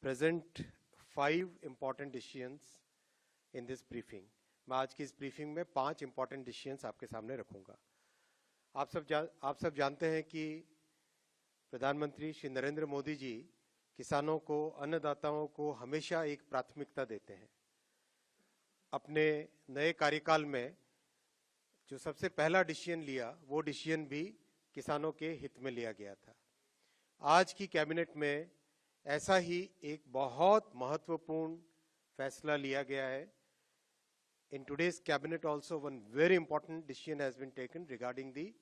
present 5 important decisions in this briefing. मैं आज की इस ब्रीफिंग में 5 important decisions आपके सामने रखूंगा। आप सब जानते हैं कि प्रधानमंत्री श्री नरेंद्र मोदी जी किसानों को, अन्नदाताओं को हमेशा एक प्राथमिकता देते हैं। अपने नए कार्यकाल में जो सबसे पहला डिसीजन लिया, वो डिसीजन भी किसानों के हित में लिया गया था। आज की कैबिनेट में ऐसा ही एक बहुत महत्वपूर्ण फैसला लिया गया है। In today's cabinet also one very important decision has been taken regarding the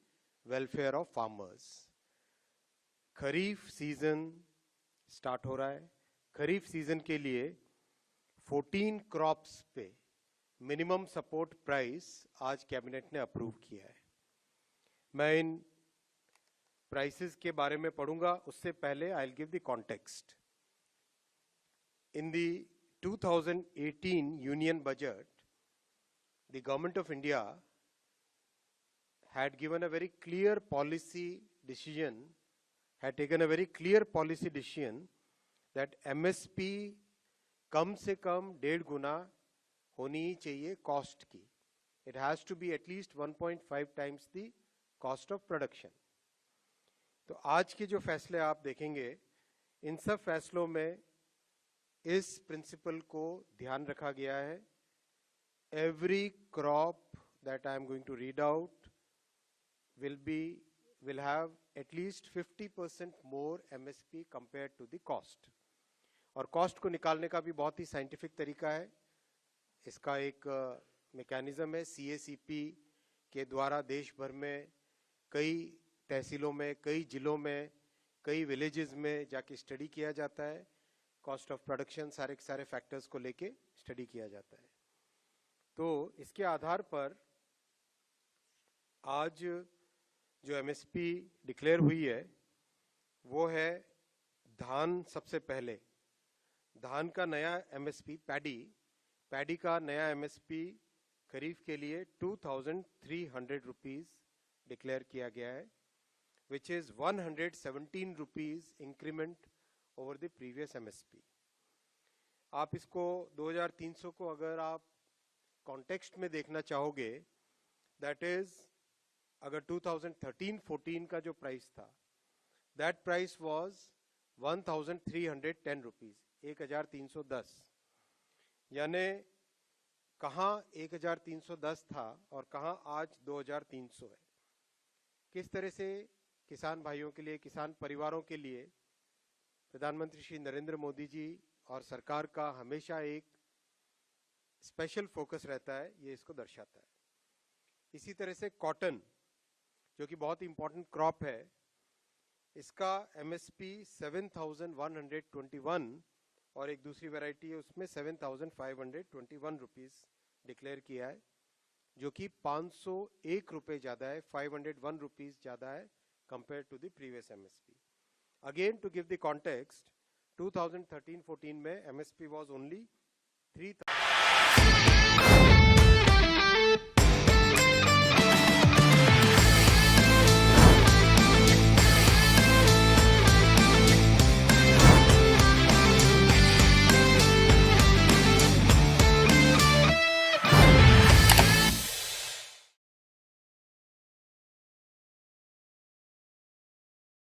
welfare of farmers. Kharif season start हो रहा है। खरीफ सीजन के लिए 14 क्रॉप्स पे मिनिमम सपोर्ट प्राइस आज कैबिनेट ने अप्रूव किया है। मैं इन प्राइसेस के बारे में पढ़ूंगा, उससे पहले I will give the context. In the 2018 union budget, the government of India had given a very clear policy decision, had taken a very clear policy decision that MSP कम से कम 1.5 गुना होनी ही चाहिए कॉस्ट की। It has to be at least 1.5 times the cost of production. तो आज के जो फैसले आप देखेंगे, इन सब फैसलों में इस प्रिंसिपल को ध्यान रखा गया है। Every crop that I am going to read out will have at least 50% more MSP compared to the cost. और कॉस्ट को निकालने का भी बहुत ही साइंटिफिक तरीका है। इसका एक मैकेनिज्म है। CACP के द्वारा देश भर में कई तहसीलों में, कई जिलों में, कई विलेजेस में जाके स्टडी किया जाता है। कॉस्ट ऑफ प्रोडक्शन सारे के सारे फैक्टर्स को लेके स्टडी किया जाता है। तो इसके आधार पर आज जो MSP डिक्लेयर हुई है वो है धान। सबसे पहले धान का नया MSP, पैडी का नया MSP खरीफ के लिए 2300 रुपीज डिक्लेयर किया गया है, which is 117 rupees increment over the previous MSP। आप इसको 2300 को अगर आप कॉन्टेक्स्ट में देखना चाहोगे, दैट इज अगर 2013-14 का जो प्राइस था, दैट प्राइस वाज 1310 रुपीज, 1310। यानी कहाँ 1310 था और कहाँ आज 2300 है। किस तरह से किसान भाइयों के लिए, किसान परिवारों के लिए प्रधानमंत्री श्री नरेंद्र मोदी जी और सरकार का हमेशा एक स्पेशल फोकस रहता है, ये इसको दर्शाता है। इसी तरह से कॉटन, जो कि बहुत इंपॉर्टेंट क्रॉप है, इसका MSP 7121 और एक दूसरी वैरायटी है उसमें 7521 रुपीज डिक्लेयर किया है, जो कि 501 रुपए ज्यादा है, 501 रुपीज ज्यादा है compare to the previous MSP। Again to give the context, 2013-14 में MSP वाज ओनली 3000।